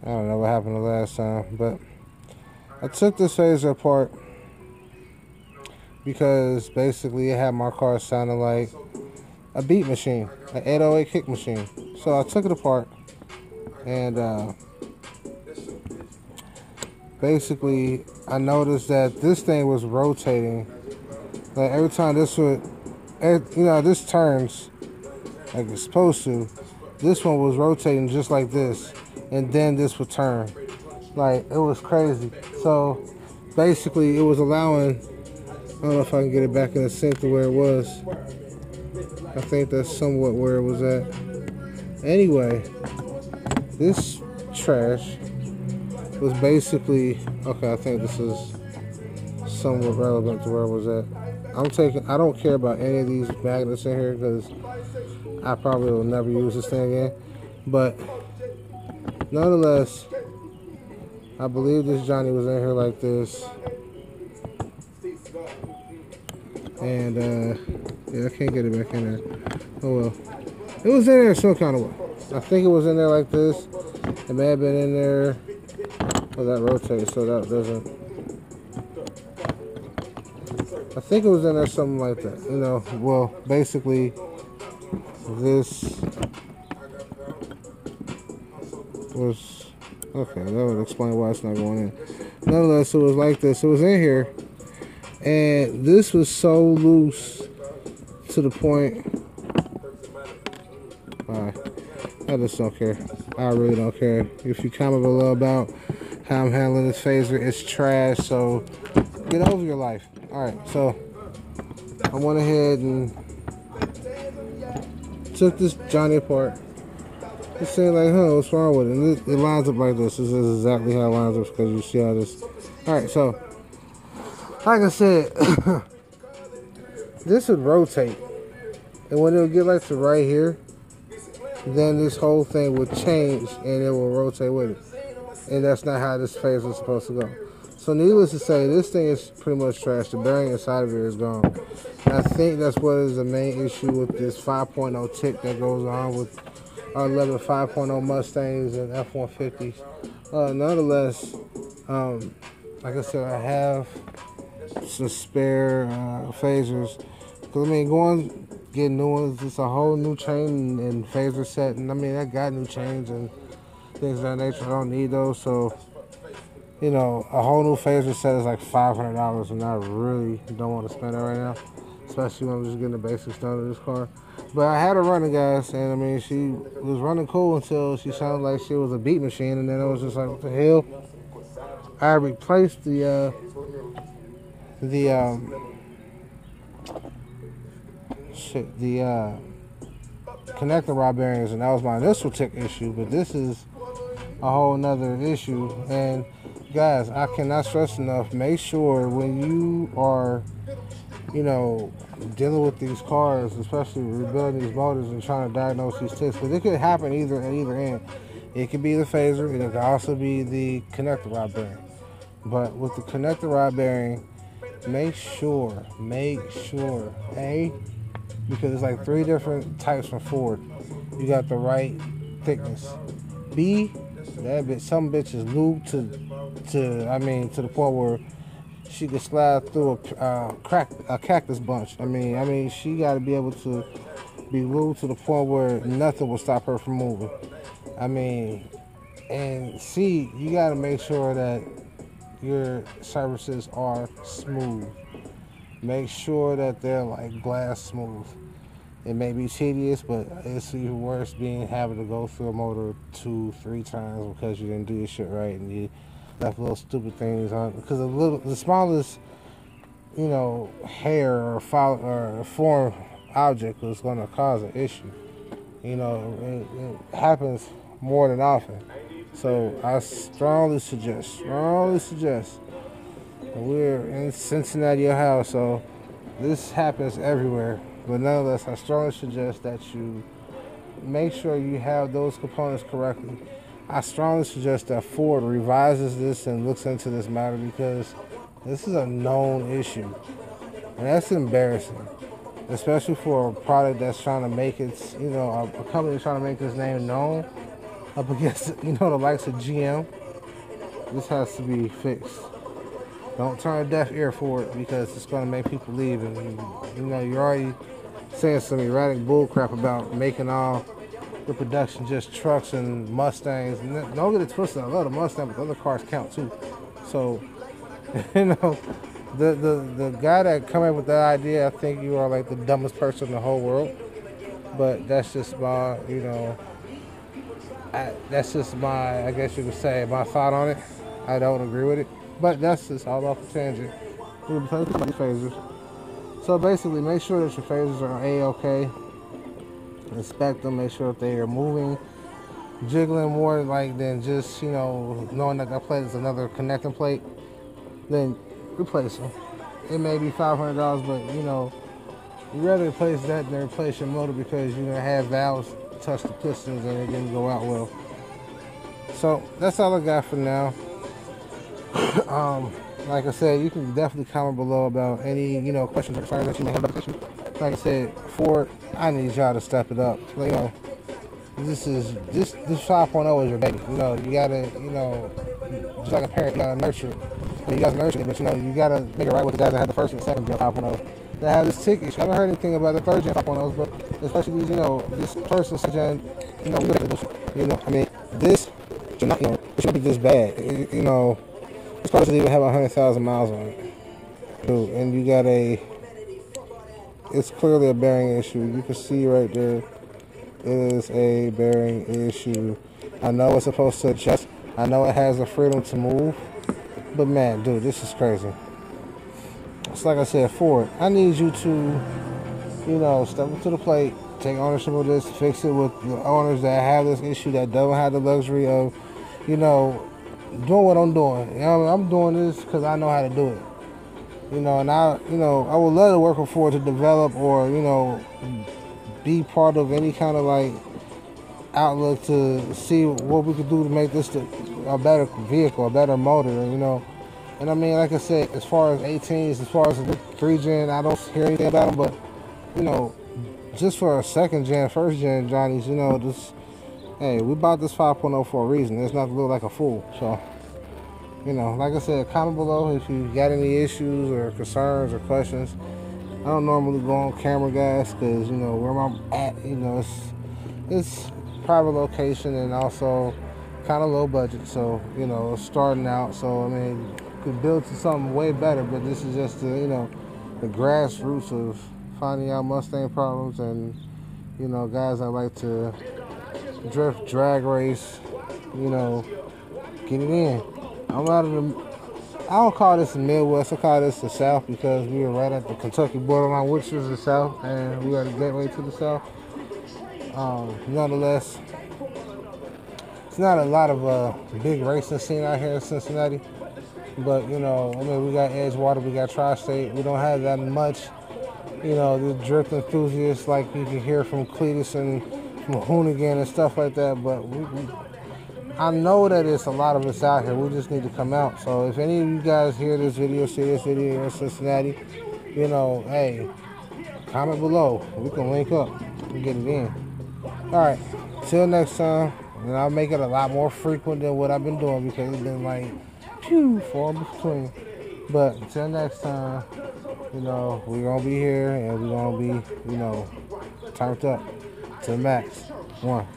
I don't know what happened the last time, but I took this phaser apart because basically it had my car sounding like a beat machine, an 808 kick machine. So I took it apart and basically I noticed that this thing was rotating. Like every time this would, this turns like it's supposed to. This one was rotating just like this, and then this would turn. Like it was crazy. So basically, it was allowing. I don't know if I can get it back in the sync to where it was. I think that's somewhat where it was at. Anyway, this trash was basically okay. I think this is somewhat relevant to where it was at. I don't care about any of these magnets in here because I probably will never use this thing again. But nonetheless, I believe this Johnny was in here like this. And yeah, I can't get it back in there. Oh well. It was in there some kind of way. I think it was in there like this. It may have been in there. Oh, that rotates, so that doesn't. I think it was in there something like that. Well, basically, this was okay. That would explain why it's not going in. Nonetheless, it was like this. It was in here, and this was so loose to the point. I just don't care. I really don't care. If you comment below about how I'm handling this phaser, it's trash. So get over your life. All right. So I went ahead and took this Johnny apart. It seemed like, what's wrong with it? And it lines up like this. This is exactly how it lines up because you see how this. All right, so like I said, this would rotate, and when it would get like to right here, then this whole thing would change and it will rotate with it. And that's not how this phase is supposed to go. So needless to say, this thing is pretty much trash. The bearing inside of it is gone. And I think that's what is the main issue with this 5.0 tick that goes on with our 11 5.0 Mustangs and F-150s. Nonetheless, like I said, I have some spare phasers. Because, going getting new ones, it's a whole new chain and phaser set. And, I got new chains and things of that nature. I don't need those. So, a whole new phaser set is like $500. And I really don't want to spend it right now. Especially when I'm just getting the basics done in this car. But I had her running, guys, and she was running cool until she sounded like she was a beat machine, and then I was just like, what the hell? I replaced the connector rod bearings, and that was my initial tick issue, but this is a whole nother issue. And guys, I cannot stress enough, make sure when you are dealing with these cars, especially rebuilding these motors and trying to diagnose these ticks, because it could happen at either end. It could be the phaser, and it could also be the connector rod bearing. But with the connector rod bearing, make sure, A, because it's like 3 different types from Ford, you got the right thickness. B, some bitch is lubed to the point where she could slide through a cactus bunch. She got to be able to be lubed to the point where nothing will stop her from moving. And C, you got to make sure that your surfaces are smooth. Make sure that they're like glass smooth. It may be tedious, but it's even worse having to go through a motor 2-3 times because you didn't do your shit right and you left little stupid things on. Because the smallest, hair or foreign object is going to cause an issue. It happens more than often. So I strongly suggest, we're in Cincinnati, Ohio, so this happens everywhere. But nonetheless, I strongly suggest that you make sure you have those components correctly. I strongly suggest that Ford revises this and looks into this matter because this is a known issue. And that's embarrassing, especially for a product that's trying to make its, a company trying to make its name known. up against, the likes of GM. This has to be fixed. Don't turn a deaf ear for it because it's going to make people leave. And, you're already saying some erratic bull crap about making all the production just trucks and Mustangs. And don't get it twisted. I love the Mustang, but the other cars count too. So, the guy that came up with that idea, I think you are like the dumbest person in the whole world. But that's just my, that's just my, I guess you could say, my thought on it. I don't agree with it. But that's just all off the tangent. We're talking about phasers. So basically, make sure that your phasers are A-OK. Inspect them, make sure that they are moving, jiggling more like than just, knowing that that plate is another connecting plate. Then replace them. It may be $500, but, you'd rather replace that than replace your motor because you're going to have valves touch the pistons and it didn't go out well. So that's all I got for now. Like I said, you can definitely comment below about any, questions or concerns that you may have about this issue. Like I said, Ford, I need y'all to step it up. This 5.0 is your baby. You gotta, just like a parent, you gotta nurture it. You guys nurture it, but you gotta make it right with the guys that had the first and second gen 5.0. They have this tick issue. I haven't heard anything about the third gen 5.0s, but especially these, this first and second gen, I mean, this should not, it should be this bad. This car doesn't even have 100,000 miles on it. And you got it's clearly a bearing issue. You can see right there, it is a bearing issue. I know it's supposed to adjust. I know it has the freedom to move. But man, dude, this is crazy. It's like I said, Ford, I need you to, step up to the plate, take ownership of this, fix it with the owners that have this issue, that don't have the luxury of, doing what I'm doing. I'm doing this because I know how to do it. And I would love to work with Ford to develop or, be part of any kind of like outlook to see what we could do to make this a better vehicle, a better motor, And I mean, like I said, as far as 18s, as far as the 3 gen, I don't hear anything about them, but, just for a second gen, first gen Johnnies, hey, we bought this 5.0 for a reason. It's not to look like a fool. So, like I said, comment below if you got any issues or concerns or questions. I don't normally go on camera, guys, because, where I'm at, it's private location and also kind of low budget. So, starting out. So, I mean, you could build to something way better, but this is just the, the grassroots of finding out Mustang problems and, guys that like to drift, drag race, get it in. I'm out of the, I don't call this the Midwest, I call this the South because we are right at the Kentucky borderline, which is the South, and we are the gateway to the South. Nonetheless, it's not a lot of big racing scene out here in Cincinnati, but, I mean, we got Edgewater, we got Tri-State, we don't have that much, the drift enthusiasts like you can hear from Cletus and from Hoonigan and stuff like that, but I know that it's a lot of us out here. We just need to come out. So if any of you guys hear this video, see this video here in Cincinnati, hey, comment below. We can link up and get it in. All right, till next time. And I'll make it a lot more frequent than what I've been doing because it's been like, far in between. But until next time, we're going to be here and we're going to be, turned up to the max. 1.